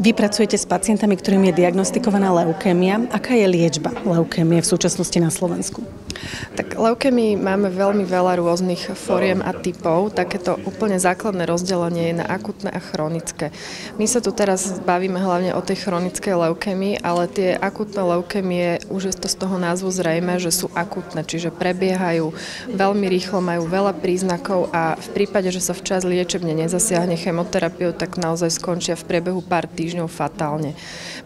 Vy pracujete s pacientami, ktorým je diagnostikovaná leukémia. Aká je liečba leukémie v súčasnosti na Slovensku? Tak leukémii máme veľmi veľa rôznych foriem a typov. Takéto úplne základné rozdelenie je na akutné a chronické. My sa tu teraz bavíme hlavne o tej chronickej leukémii, ale tie akutné leukémie, už je to z toho názvu zrejme, že sú akutné, čiže prebiehajú veľmi rýchlo, majú veľa príznakov a v prípade, že sa včas liečebne nezasiahne chemoterapiou, tak naozaj skončia v priebehu pár týždňov fatálne.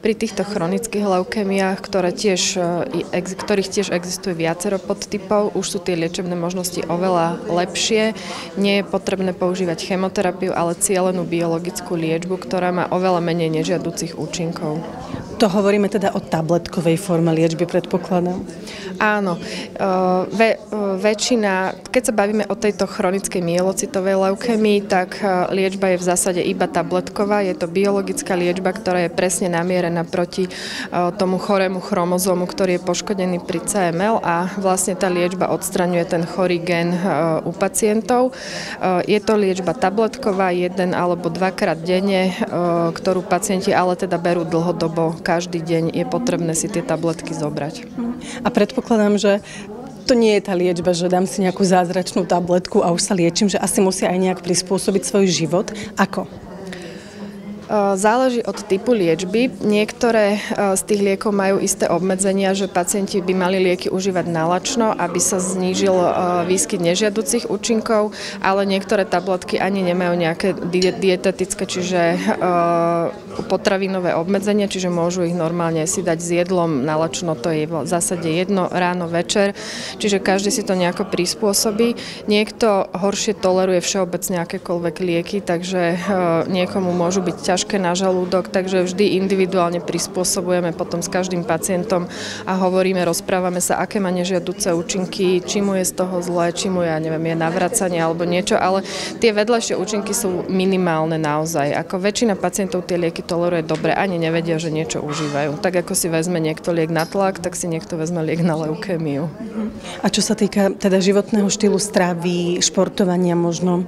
Pri týchto chronických leukémiách, ktorých tiež existuje viacero podtypov, už sú tie liečebné možnosti oveľa lepšie. Nie je potrebné používať chemoterapiu, ale cielenú biologickú liečbu, ktorá má oveľa menej nežiaducich účinkov. To hovoríme teda o tabletkovej forme liečby, predpokladám. Áno. Väčšina, keď sa bavíme o tejto chronickej myelocitovej leukémii, tak liečba je v zásade iba tabletková. Je to biologická liečba, ktorá je presne namierená proti tomu chorému chromozómu, ktorý je poškodený pri CML a vlastne tá liečba odstraňuje ten chorý gen u pacientov. Je to liečba tabletková, 1 alebo 2-krát denne, ktorú pacienti ale teda berú dlhodobo. Každý deň je potrebné si tie tabletky zobrať. A predpokladám, že to nie je tá liečba, že dám si nejakú zázračnú tabletku a už sa liečím, že asi musia aj nejak prispôsobiť svoj život. Ako? Záleží od typu liečby. Niektoré z tých liekov majú isté obmedzenia, že pacienti by mali lieky užívať nalačno, aby sa znížil výskyt nežiaducich účinkov, ale niektoré tabletky ani nemajú nejaké dietetické, čiže potravinové obmedzenia, čiže môžu ich normálne si dať s jedlom nalačno, to je v zásade jedno ráno, večer, čiže každý si to nejako prispôsobí. Niekto horšie toleruje všeobecne akékoľvek lieky, takže niekomu môžu byť ťažké na žalúdok, takže vždy individuálne prispôsobujeme potom s každým pacientom a hovoríme, rozprávame sa, aké má nežiaduce účinky, či mu je z toho zlé, či mu je navracanie alebo niečo, ale tie vedľajšie účinky sú minimálne naozaj. Ako väčšina pacientov tie lieky toleruje dobre, ani nevedia, že niečo užívajú. Tak ako si vezme niekto liek na tlak, tak si niekto vezme liek na leukémiu. A čo sa týka teda životného štýlu, stravy, športovania možno?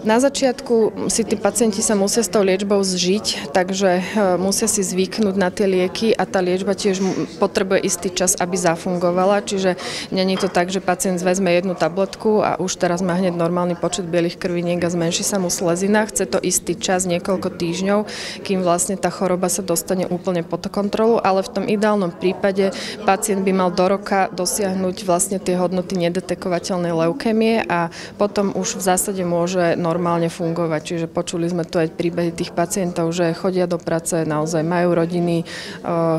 Na začiatku si tí pacienti sa musia s tou liečbou zžiť, takže musia si zvyknúť na tie lieky a tá liečba tiež potrebuje istý čas, aby zafungovala, čiže nie je to tak, že pacient vezme jednu tabletku a už teraz má hneď normálny počet bielých krviniek a zmenší sa mu slezina. Chce to istý čas, niekoľko týždňov, kým vlastne tá choroba sa dostane úplne pod kontrolu, ale v tom ideálnom prípade pacient by mal do roka dosiahnuť vlastne tie hodnoty nedetekovateľnej leukémie a potom už v zásade môže normálne fungovať. Čiže počuli sme tu aj príbehy tých pacientov, že chodia do práce, naozaj majú rodiny,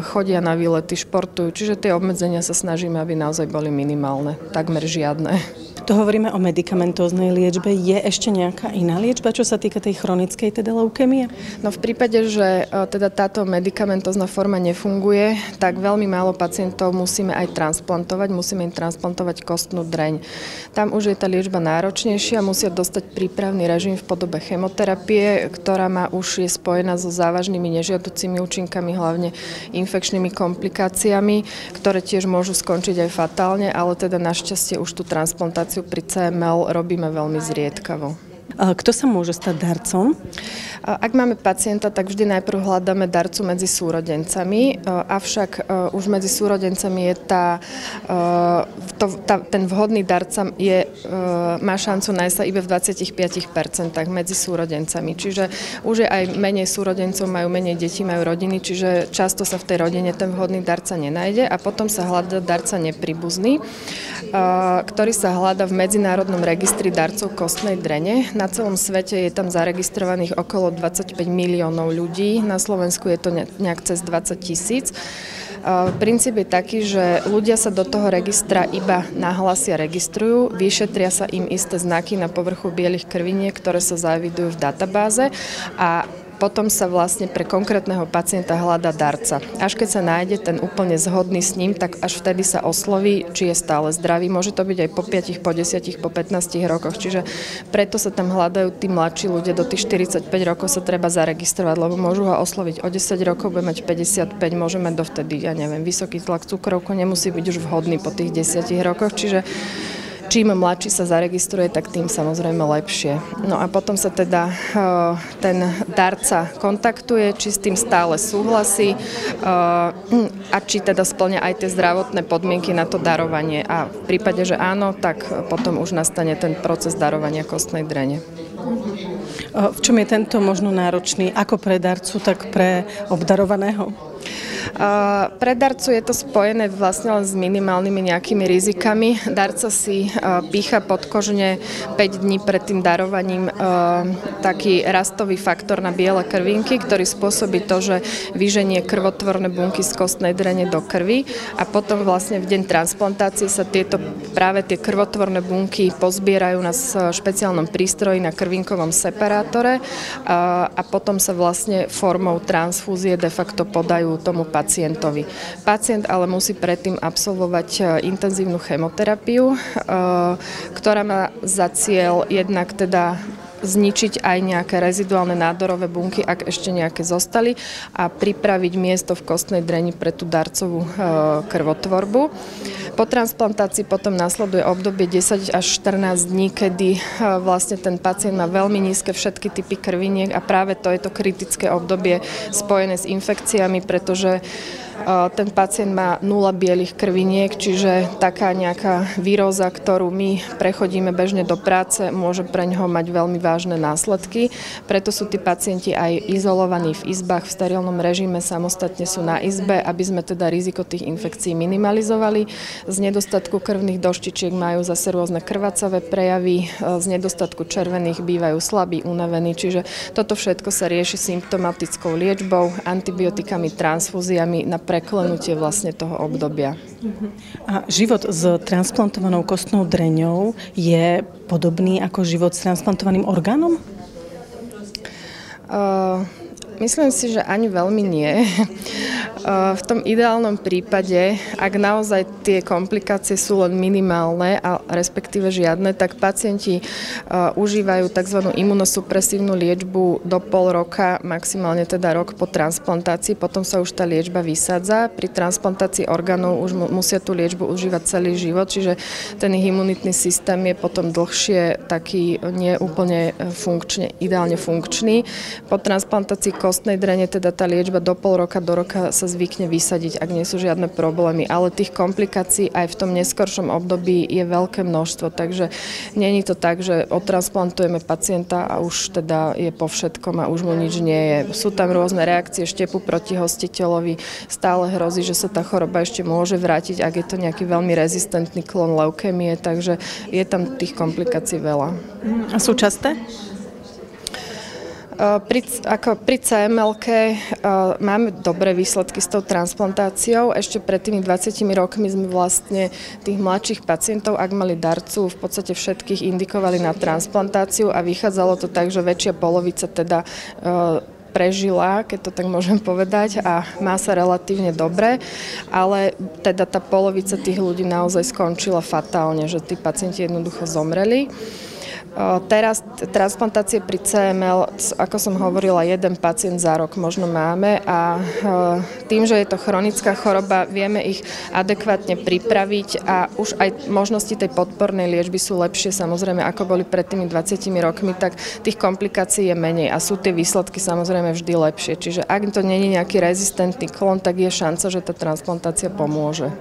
chodia na výlety, športujú. Čiže tie obmedzenia sa snažíme, aby naozaj boli minimálne, takmer žiadne. To hovoríme o medikamentóznej liečbe. Je ešte nejaká iná liečba, čo sa týka tej chronickej teda leukémie? No v prípade, že teda táto medikamentózna forma nefunguje, tak veľmi málo pacientov musíme aj transplantovať. Musíme im transplantovať kostnú dreň. Tam už je tá liečba náročnejšia, musia dostať prípravný režim v podobe chemoterapie, ktorá už je spojená so závažnými nežiaducimi účinkami, hlavne infekčnými komplikáciami, ktoré tiež môžu skončiť aj fatálne, ale teda našťastie už tú transplantáciu pri CML robíme veľmi zriedkavo. Kto sa môže stať darcom? Ak máme pacienta, tak vždy najprv hľadáme darcu medzi súrodencami, avšak už medzi súrodencami je ten vhodný darca má šancu nájsť sa iba v 25% medzi súrodencami. Čiže už je aj menej súrodencov, majú menej detí, majú rodiny, čiže často sa v tej rodine ten vhodný darca nenájde a potom sa hľadá darca nepríbuzný, ktorý sa hľadá v Medzinárodnom registri darcov kostnej drene. Na celom svete je tam zaregistrovaných okolo 25 miliónov ľudí, na Slovensku je to nejak cez 20 000. Princíp je taký, že ľudia sa do toho registra iba nahlásia, registrujú, vyšetria sa im isté znaky na povrchu bielých krviniek, ktoré sa zaevidujú v databáze a potom sa vlastne pre konkrétneho pacienta hľadá darca. Až keď sa nájde ten úplne zhodný s ním, tak až vtedy sa osloví, či je stále zdravý. Môže to byť aj po 5, po 10, po 15 rokoch. Čiže preto sa tam hľadajú tí mladší ľudia. Do tých 45 rokov sa treba zaregistrovať, lebo môžu ho osloviť o 10 rokov, bude mať 55, môže mať dovtedy, vysoký tlak, cukrovku, nemusí byť už vhodný po tých 10 rokoch. Čiže čím mladší sa zaregistruje, tak tým samozrejme lepšie. No a potom sa teda ten darca kontaktuje, či s tým stále súhlasí a či teda spĺňa aj tie zdravotné podmienky na to darovanie. A v prípade, že áno, tak potom už nastane ten proces darovania kostnej drene. V čom je tento možno náročný ako pre darcu, tak pre obdarovaného? Pre darcu je to spojené vlastne len s minimálnymi nejakými rizikami. Darca si pícha podkožne 5 dní pred tým darovaním taký rastový faktor na biele krvinky, ktorý spôsobí to, že vyženie krvotvorné bunky z kostnej drene do krvi a potom vlastne v deň transplantácie sa práve tie krvotvorné bunky pozbierajú na špeciálnom prístroji na krvinkovom separátore a potom sa vlastne formou transfúzie de facto podajú tomu pacientovi. Pacient ale musí predtým absolvovať intenzívnu chemoterapiu, ktorá má za cieľ jednak teda zničiť aj nejaké reziduálne nádorové bunky, ak ešte nejaké zostali a pripraviť miesto v kostnej dreni pre tú darcovú krvotvorbu. Po transplantácii potom nasleduje obdobie 10 až 14 dní, kedy vlastne ten pacient má veľmi nízke všetky typy krviniek a práve to je to kritické obdobie spojené s infekciami, pretože ten pacient má 0 bielých krviniek, čiže taká nejaká víróza, ktorú my prechodíme bežne do práce, môže pre ňoho mať veľmi vážne následky. Preto sú tí pacienti aj izolovaní v izbách, v sterilnom režime, samostatne sú na izbe, aby sme teda riziko tých infekcií minimalizovali. Z nedostatku krvných doštičiek majú zase rôzne krvacavé prejavy, z nedostatku červených bývajú slabí, unavení, čiže toto všetko sa rieši symptomatickou liečbou, antibiotikami, transfúziami na preklenutie vlastne toho obdobia. A život s transplantovanou kostnou dreňou je podobný ako život s transplantovaným orgánom? Myslím si, že ani veľmi nie. V tom ideálnom prípade, ak naozaj tie komplikácie sú len minimálne a respektíve žiadne, tak pacienti užívajú tzv. Imunosupresívnu liečbu do pol roka, maximálne teda rok po transplantácii, potom sa už tá liečba vysádza. Pri transplantácii orgánov už musia tú liečbu užívať celý život, čiže ten ich imunitný systém je potom dlhšie taký nie úplne ideálne funkčný. Po transplantácii kostnej drene teda tá liečba do pol roka do roka sa zvykne vysadiť, ak nie sú žiadne problémy, ale tých komplikácií aj v tom neskoršom období je veľké množstvo, takže nie je to tak, že odtransplantujeme pacienta a už teda je po všetkom a už mu nič nie je. Sú tam rôzne reakcie štepu proti hostiteľovi, stále hrozí, že sa tá choroba ešte môže vrátiť, ak je to nejaký veľmi rezistentný klon leukémie, takže je tam tých komplikácií veľa. A sú časté? Pri CML-ke máme dobré výsledky s tou transplantáciou. Ešte pred tými 20 rokmi sme vlastne tých mladších pacientov, ak mali darcu, v podstate všetkých indikovali na transplantáciu a vychádzalo to tak, že väčšia polovica teda prežila, keď to tak môžem povedať, a má sa relatívne dobre, ale teda tá polovica tých ľudí naozaj skončila fatálne, že tí pacienti jednoducho zomreli. Teraz transplantácie pri CML, ako som hovorila, jeden pacient za rok možno máme a tým, že je to chronická choroba, vieme ich adekvátne pripraviť a už aj možnosti tej podpornej liečby sú lepšie, samozrejme, ako boli pred tými 20 rokmi, tak tých komplikácií je menej a sú tie výsledky samozrejme vždy lepšie. Čiže ak to nie je nejaký rezistentný klon, tak je šanca, že tá transplantácia pomôže.